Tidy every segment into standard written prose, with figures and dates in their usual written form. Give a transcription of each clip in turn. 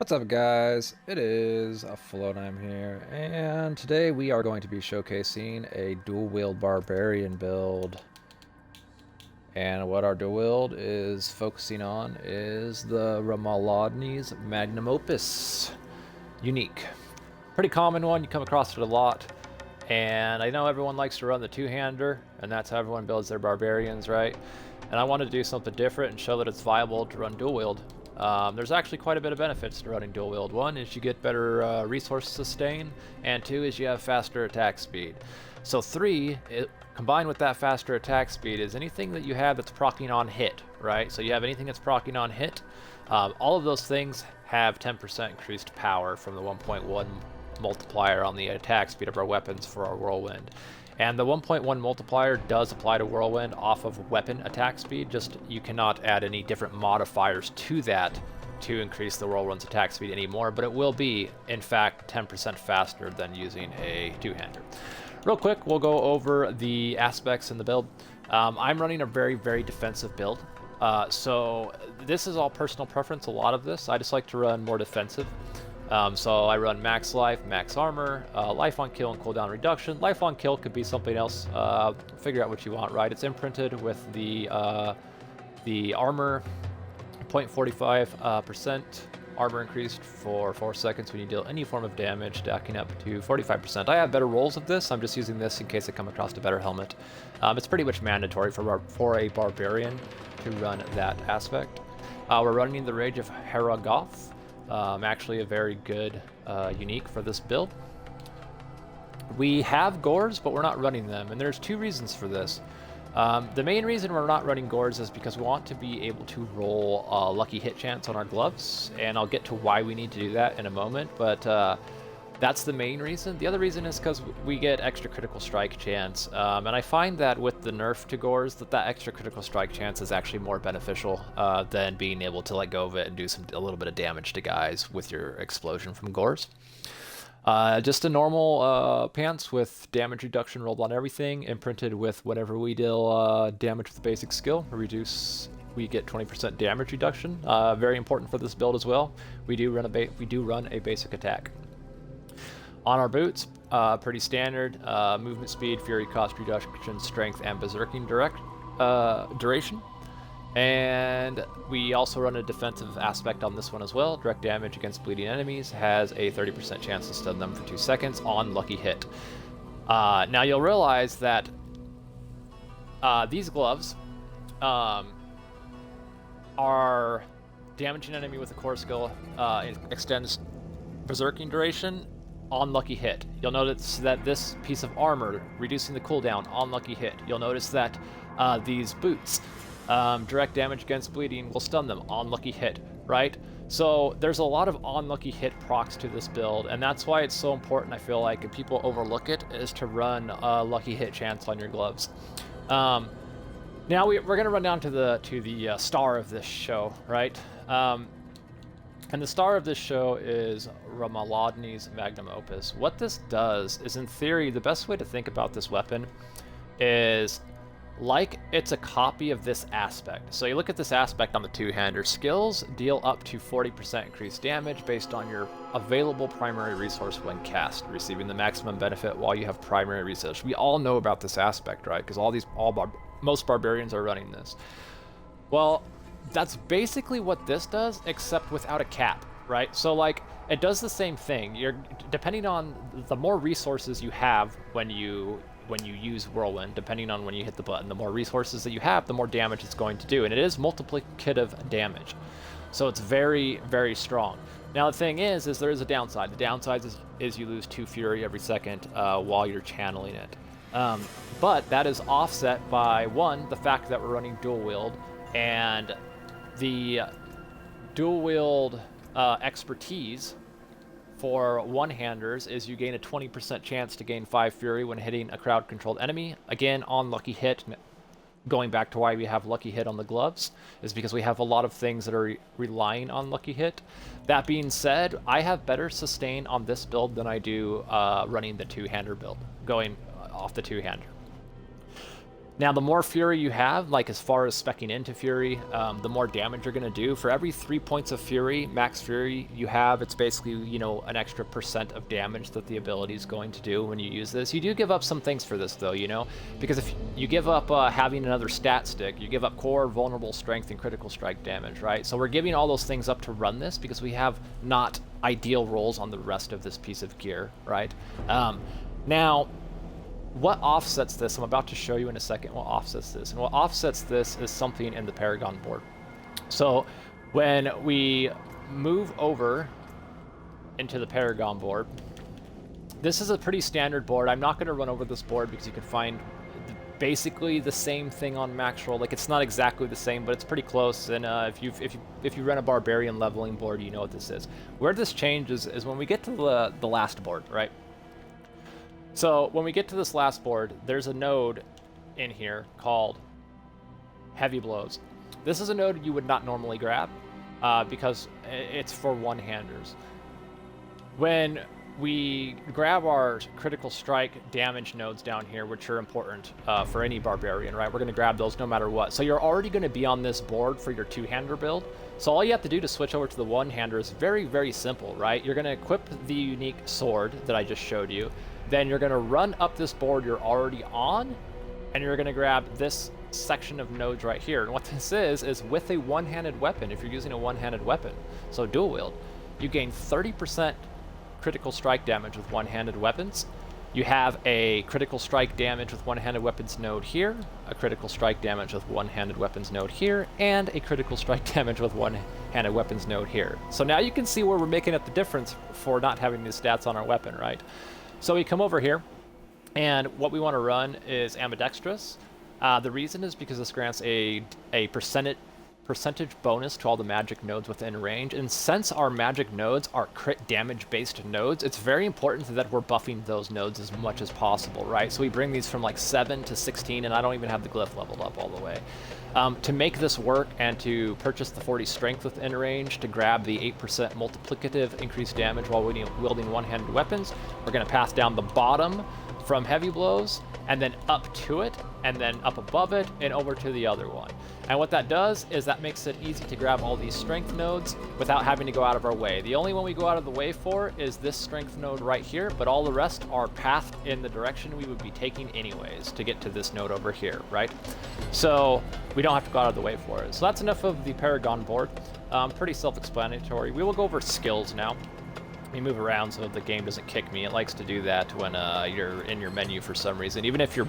What's up, guys? It is a Floatime here, and today we are going to be showcasing a dual wield barbarian build. And what our dual wield is focusing on is the Ramaladni's magnum opus. Unique. Pretty common one, you come across it a lot. And I know everyone likes to run the two-hander, and that's how everyone builds their barbarians, right? And I wanted to do something different and show that it's viable to run dual wield. There's actually quite a bit of benefits to running dual wield. One is you get better resource sustain, and two is you have faster attack speed. So three, combined with that faster attack speed, is anything that you have that's proccing on hit, right? So you have anything that's proccing on hit, all of those things have 10% increased power from the 1.1 multiplier on the attack speed of our weapons for our whirlwind. And the 1.1 multiplier does apply to whirlwind off of weapon attack speed, just you cannot add any different modifiers to that to increase the whirlwind's attack speed anymore, but it will be, in fact, 10% faster than using a two-hander. Real quick, we'll go over the aspects in the build. I'm running a very defensive build. So this is all personal preference, a lot of this. I just like to run more defensive. So I run max life, max armor, life on kill and cooldown reduction. Life on kill could be something else. Figure out what you want, right? It's imprinted with the armor, 0.45% armor increased for 4 seconds when you deal any form of damage, stacking up to 45%. I have better rolls of this. I'm just using this in case I come across a better helmet. It's pretty much mandatory for a barbarian to run that aspect. We're running the Rage of Paragon. Actually a very good unique for this build. We have gores, but we're not running them, and there's two reasons for this. The main reason we're not running gores is because we want to be able to roll lucky hit chance on our gloves, and I'll get to why we need to do that in a moment, but that's the main reason. The other reason is because we get extra critical strike chance, and I find that with the nerf to gores, that extra critical strike chance is actually more beneficial than being able to let go of it and do a little bit of damage to guys with your explosion from gores. Just a normal pants with damage reduction rolled on everything, imprinted with whenever we deal damage with basic skill, we get 20% damage reduction. Very important for this build as well. We do run a basic attack. On our boots, pretty standard, movement speed, fury cost reduction, strength, and berserking duration. And we also run a defensive aspect on this one as well. Direct damage against bleeding enemies has a 30% chance to stun them for 2 seconds on lucky hit. Now you'll realize that these gloves are damaging an enemy with a core skill. It extends berserking duration on lucky hit. You'll notice that this piece of armor reducing the cooldown on lucky hit. You'll notice that these boots direct damage against bleeding will stun them on lucky hit, right? So there's a lot of on lucky hit procs to this build, and that's why it's so important, I feel like, if people overlook it, is to run lucky hit chance on your gloves. Now we're going to run down to the star of this show, right? And the star of this show is Ramaladni's magnum opus. What this does is, in theory, the best way to think about this weapon is like it's a copy of this aspect. So you look at this aspect on the two-hander. Skills deal up to 40% increased damage based on your available primary resource when cast, receiving the maximum benefit while you have primary resource. We all know about this aspect, right? Because most barbarians are running this. Well, that's basically what this does, except without a cap, right? So like, it does the same thing. Depending on the more resources you have when you use whirlwind, depending on when you hit the button, the more resources that you have, the more damage it's going to do, and it is multiplicative damage. So it's very strong. Now the thing is there is a downside. The downside is you lose 2 fury every second while you're channeling it. But that is offset by, one, the fact that we're running dual wield, and the dual wield expertise for one-handers is you gain a 20% chance to gain 5 fury when hitting a crowd-controlled enemy. Again, on lucky hit, going back to why we have lucky hit on the gloves, is because we have a lot of things that are relying on lucky hit. That being said, I have better sustain on this build than I do running the two-hander build, going off the two-hander. Now, the more Fury you have, like as far as speccing into Fury, the more damage you're going to do. For every 3 points of Fury, max Fury you have, it's basically, you know, an extra % of damage that the ability is going to do when you use this. You do give up some things for this, though, you know, because if you give up having another stat stick, you give up core, vulnerable, strength, and critical strike damage, right? So we're giving all those things up to run this because we have not ideal rolls on the rest of this piece of gear, right? Now, what offsets this, I'm about to show you in a second what offsets this. And what offsets this is something in the Paragon board. So when we move over into the Paragon board, this is a pretty standard board. I'm not going to run over this board because you can find basically the same thing on max roll. Like, it's not exactly the same, but it's pretty close. And if you run a Barbarian leveling board, you know what this is. Where this changes is when we get to the last board, right? So when we get to this last board, there's a node in here called Heavy Blows. This is a node you would not normally grab because it's for one-handers. When we grab our critical strike damage nodes down here, which are important for any Barbarian, right? We're going to grab those no matter what. So you're already going to be on this board for your two-hander build. So all you have to do to switch over to the one-hander is very, very simple, right? You're going to equip the unique sword that I just showed you. Then you're going to run up this board you're already on, and you're going to grab this section of nodes right here. And what this is with a one-handed weapon, if you're using a one-handed weapon, so dual wield, you gain 30% critical strike damage with one-handed weapons. You have a critical strike damage with one-handed weapons node here, a critical strike damage with one-handed weapons node here, and a critical strike damage with one-handed weapons node here. So now you can see where we're making up the difference for not having these stats on our weapon, right? So we come over here, and what we want to run is ambidextrous. The reason is because this grants a percentage bonus to all the magic nodes within range, and since our magic nodes are crit damage based nodes, it's very important that we're buffing those nodes as much as possible, right? So we bring these from like 7 to 16, and I don't even have the glyph leveled up all the way. To make this work and to purchase the 40 strength within range to grab the 8% multiplicative increased damage while wielding one-handed weapons, we're going to pass down the bottom from Heavy Blows and then up to it and then up above it and over to the other one. And what that does is that makes it easy to grab all these strength nodes without having to go out of our way. The only one we go out of the way for is this strength node right here, but all the rest are pathed in the direction we would be taking anyways to get to this node over here, right? So we don't have to go out of the way for it. So that's enough of the Paragon board. Pretty self-explanatory. We will go over skills now. Let me move around so the game doesn't kick me. It likes to do that when you're in your menu for some reason. Even if you're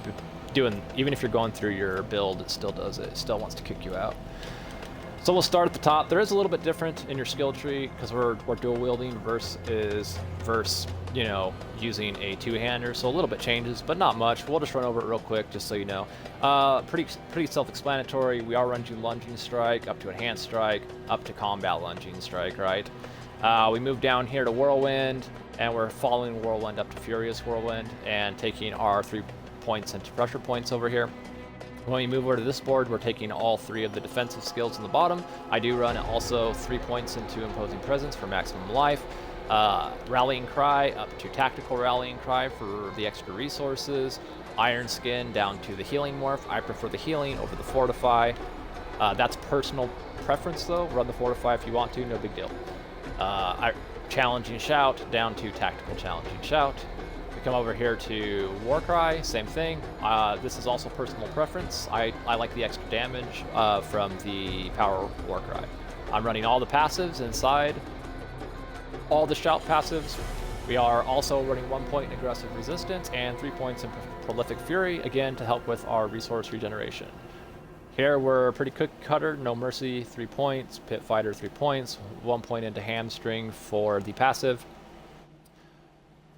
going through your build, it still does it. It still wants to kick you out. So we'll start at the top. There is a little bit different in your skill tree because we're dual wielding versus you know, using a two-hander. So a little bit changes, but not much. We'll just run over it real quick just so you know. Pretty self-explanatory. We are running lunging strike up to enhanced strike up to combat lunging strike, right? We move down here to Whirlwind, and we're following Whirlwind up to Furious Whirlwind and taking our 3 points into pressure points over here. When we move over to this board, we're taking all 3 of the defensive skills in the bottom. I do run also 3 points into Imposing Presence for maximum life. Rallying Cry up to Tactical Rallying Cry for the extra resources. Iron Skin down to the Healing Morph. I prefer the Healing over the Fortify. That's personal preference though. Run the Fortify if you want to, no big deal. Challenging Shout down to Tactical Challenging Shout. We come over here to Warcry, same thing. This is also personal preference. I like the extra damage from the Power Warcry. I'm running all the passives inside all the Shout passives. We are also running 1 point in Aggressive Resistance and 3 points in Prolific Fury, again to help with our resource regeneration. Here we're pretty cookie cutter, No Mercy 3 points, Pit Fighter 3 points, 1 point into Hamstring for the passive,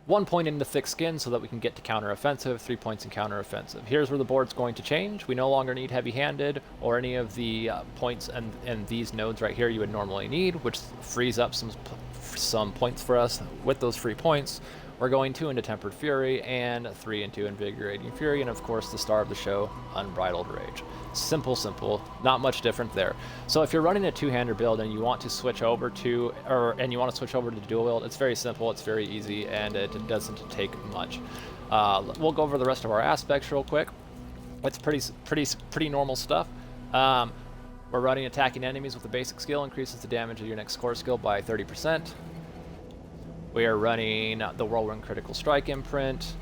1 point into Thick Skin so that we can get to counter-offensive, 3 points in counter-offensive. Here's where the board's going to change. We no longer need heavy-handed or any of the points and these nodes right here you would normally need, which frees up some points for us. With those free points, we're going 2 into Tempered Fury and 3 into Invigorating Fury, and of course the star of the show, Unbridled Rage. Simple, not much different there. So if you're running a two-hander build and you want to switch over to dual wield, it's very simple, it's very easy, and it doesn't take much. We'll go over the rest of our aspects real quick. It's pretty normal stuff. We're running attacking enemies with a basic skill, increases the damage of your next core skill by 30%. We are running the Whirlwind Critical Strike imprint.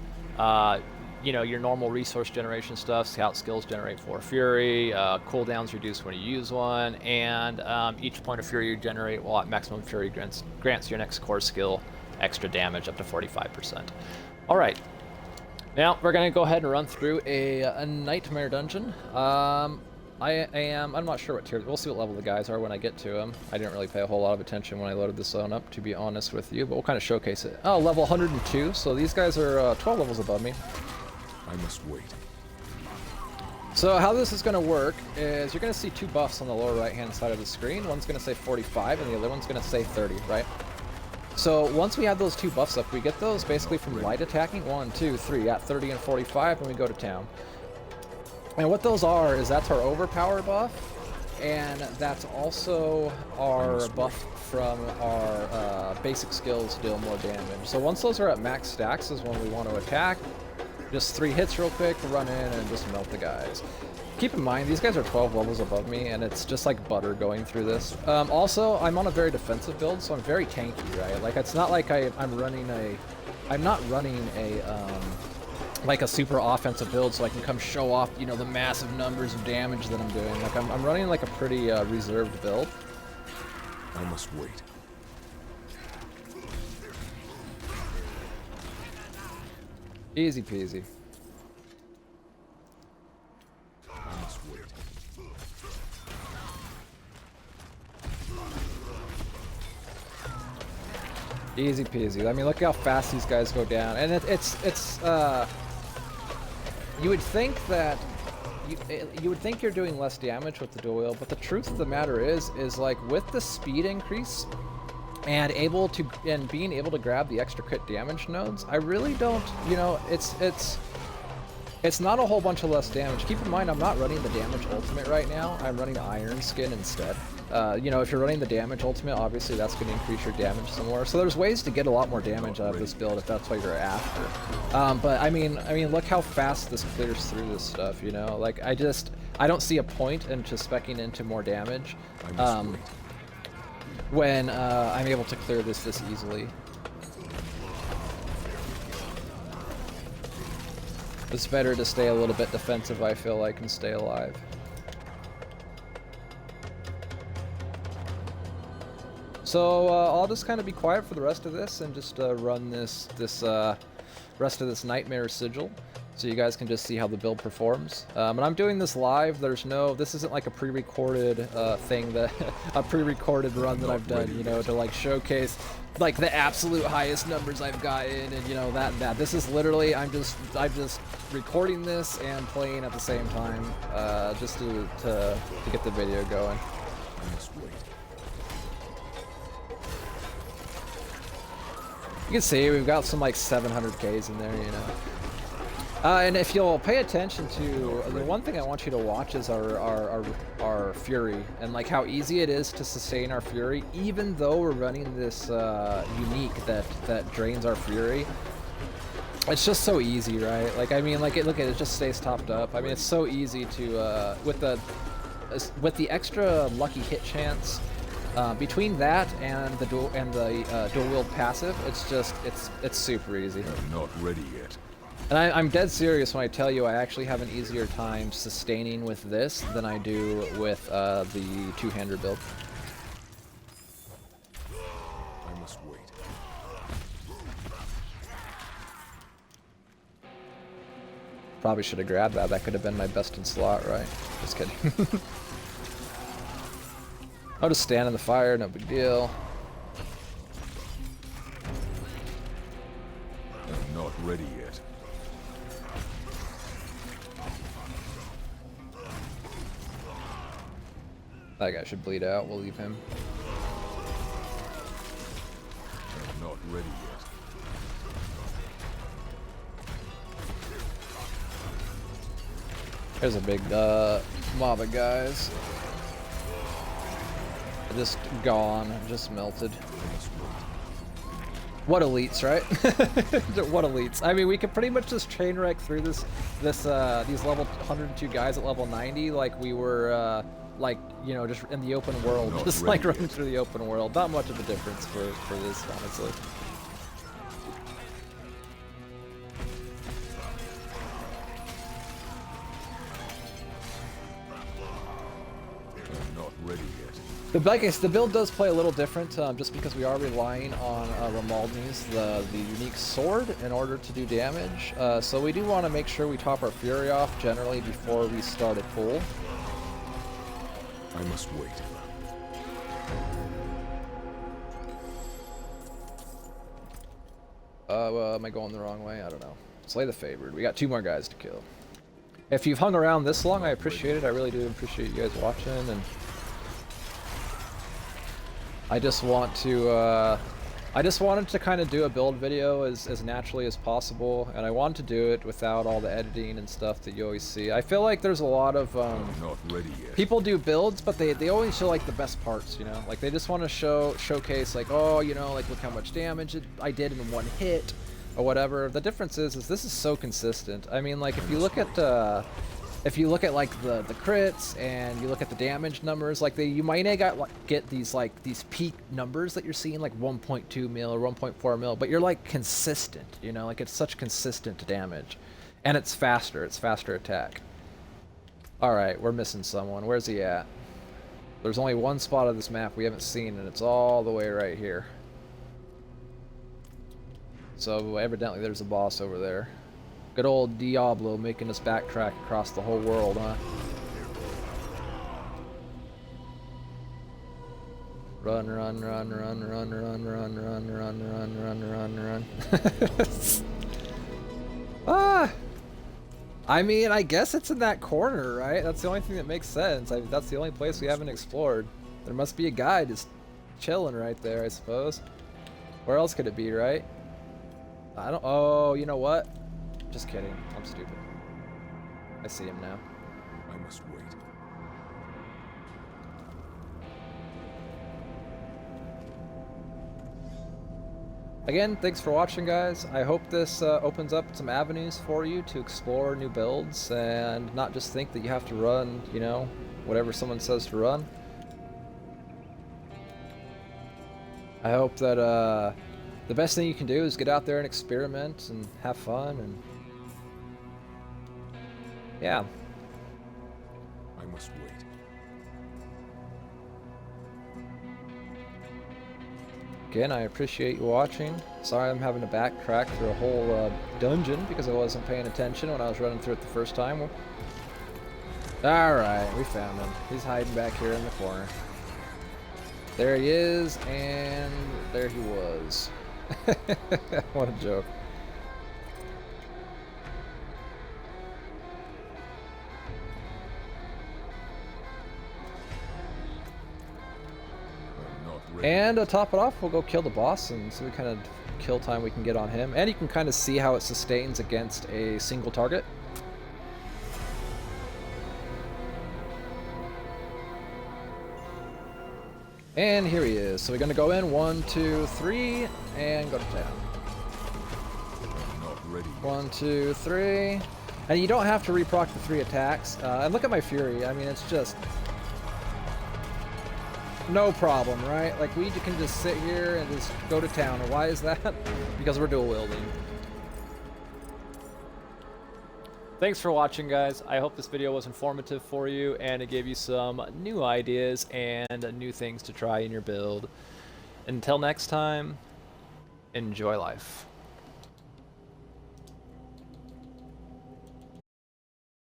You know, your normal resource generation stuff. Scout skills generate 4 Fury. Cooldowns reduce when you use one. And each point of Fury you generate while at maximum Fury grants your next core skill extra damage up to 45%. Alright. Now, we're going to go ahead and run through a Nightmare dungeon. I'm not sure what tier, we'll see what level the guys are when I get to them. I didn't really pay a whole lot of attention when I loaded this zone up, to be honest with you, but we'll kind of showcase it. Oh, level 102, so these guys are 12 levels above me. I must wait. So how this is going to work is you're going to see 2 buffs on the lower right hand side of the screen. One's going to say 45 and the other one's going to say 30, right? So once we have those 2 buffs up, we get those basically from light attacking, 1, 2, 3, at 30 and 45 when we go to town. And what those are is that's our overpower buff, and that's also our buff from our basic skills to deal more damage. So once those are at max stacks is when we want to attack. Just 3 hits real quick, run in and just melt the guys. Keep in mind, these guys are 12 levels above me, and it's just like butter going through this. Also, I'm on a very defensive build, so I'm very tanky, right? Like, it's not like I'm running a... I'm not running a... like a super offensive build so I can come show off, you know, the massive numbers of damage that I'm doing. Like, I'm running like a pretty reserved build. I must wait. Easy peasy. I must wait. Easy peasy. I mean, look how fast these guys go down. And it's you would think that you would think you're doing less damage with the dual wield, but the truth of the matter is like with the speed increase and being able to grab the extra crit damage nodes, I really don't, you know, it's not a whole bunch of less damage. Keep in mind, I'm not running the damage ultimate right now. I'm running Iron Skin instead. You know, if you're running the damage ultimate, obviously that's going to increase your damage some more. So there's ways to get a lot more damage out of this build if that's what you're after. But I mean, look how fast this clears through this stuff. You know, like I don't see a point into speccing into more damage when I'm able to clear this easily. It's better to stay a little bit defensive, I feel like, and stay alive. So I'll just kind of be quiet for the rest of this and just run this rest of this Nightmare Sigil, so you guys can just see how the build performs. And I'm doing this live. This isn't like a pre-recorded thing a pre-recorded run that I've done, you know, to like showcase like the absolute highest numbers I've gotten, and you know that. This is literally I'm just recording this and playing at the same time, just to get the video going. I must wait. You can see we've got some like 700Ks in there, you know. And if you'll pay attention to the one thing I want you to watch is our Fury, and like how easy it is to sustain our Fury, even though we're running this unique that drains our Fury. It's just so easy, right? Like, I mean, like look at it, just stays topped up. I mean, it's so easy to with the extra lucky hit chance. Between that and the dual wield passive, it's super easy. I'm not ready yet. And I'm dead serious when I tell you I actually have an easier time sustaining with this than I do with the two-hander build. I must wait. Probably should have grabbed that. That could have been my best in slot, right? Just kidding. I'll just stand in the fire, no big deal. I'm not ready yet. That guy should bleed out. We'll leave him. I'm not ready yet. There's a big mob of guys. Just gone, just melted. I must wait. What elites, right? What elites? I mean, we could pretty much just train wreck through these level 102 guys at level 90 like we were, like, you know, just in the open world, Not just ready like running yet. through the open world. Not much of a difference for this, honestly. I'm not ready yet. The build does play a little different, just because we are relying on Ramaladni's, the unique sword, in order to do damage. So we do want to make sure we top our fury off generally before we start a pull. I must wait. Am I going the wrong way? I don't know. Slay the favored. We got 2 more guys to kill. If you've hung around this long, I appreciate it. I really do appreciate you guys watching, and I just want to, I just wanted to kind of do a build video as naturally as possible, and I wanted to do it without all the editing and stuff that you always see. I feel like there's a lot of, I'm not ready yet. people do builds, but they always show like the best parts, you know? Like they just want to showcase like, oh, you know, like look how much damage I did in 1 hit, or whatever. The difference is this is so consistent. I mean, like if you look at like the crits and you look at the damage numbers, like you might get these peak numbers that you're seeing like 1.2 mil or 1.4 mil, but you're like consistent, you know, like it's such consistent damage, and it's faster attack. All right, we're missing someone. Where's he at? There's only 1 spot of this map we haven't seen, and it's all the way right here. So evidently there's a boss over there. Good old Diablo making us backtrack across the whole world, huh? Run, run, run, run, run, run, run, run, run, run, run, run, run. Ah! I mean, I guess it's in that corner, right? That's the only thing that makes sense. That's the only place we haven't explored. There must be a guy just chilling right there, I suppose. Where else could it be, right? I don't... Oh, you know what? Just kidding. I'm stupid. I see him now. I must wait. Again, thanks for watching, guys. I hope this opens up some avenues for you to explore new builds and not just think that you have to run, you know, whatever someone says to run. I hope that the best thing you can do is get out there and experiment and have fun, and yeah. I must wait. Again, I appreciate you watching. Sorry I'm having to backtrack through a whole dungeon because I wasn't paying attention when I was running through it the first time. Alright, we found him. He's hiding back here in the corner. There he is, and there he was. What a joke. I'm not ready. And to top it off, we'll go kill the boss and see what kind of kill time we can get on him. And you can kind of see how it sustains against a single target. And here he is. So we're gonna go in 1, 2, 3, and go to town. I'm not ready yet. 1, 2, 3. And you don't have to reproc the 3 attacks. And look at my fury. I mean, it's just no problem, right? Like, we can just sit here and just go to town. And why is that? Because we're dual wielding. Thanks for watching, guys. I hope this video was informative for you and it gave you some new ideas and new things to try in your build. Until next time, enjoy life.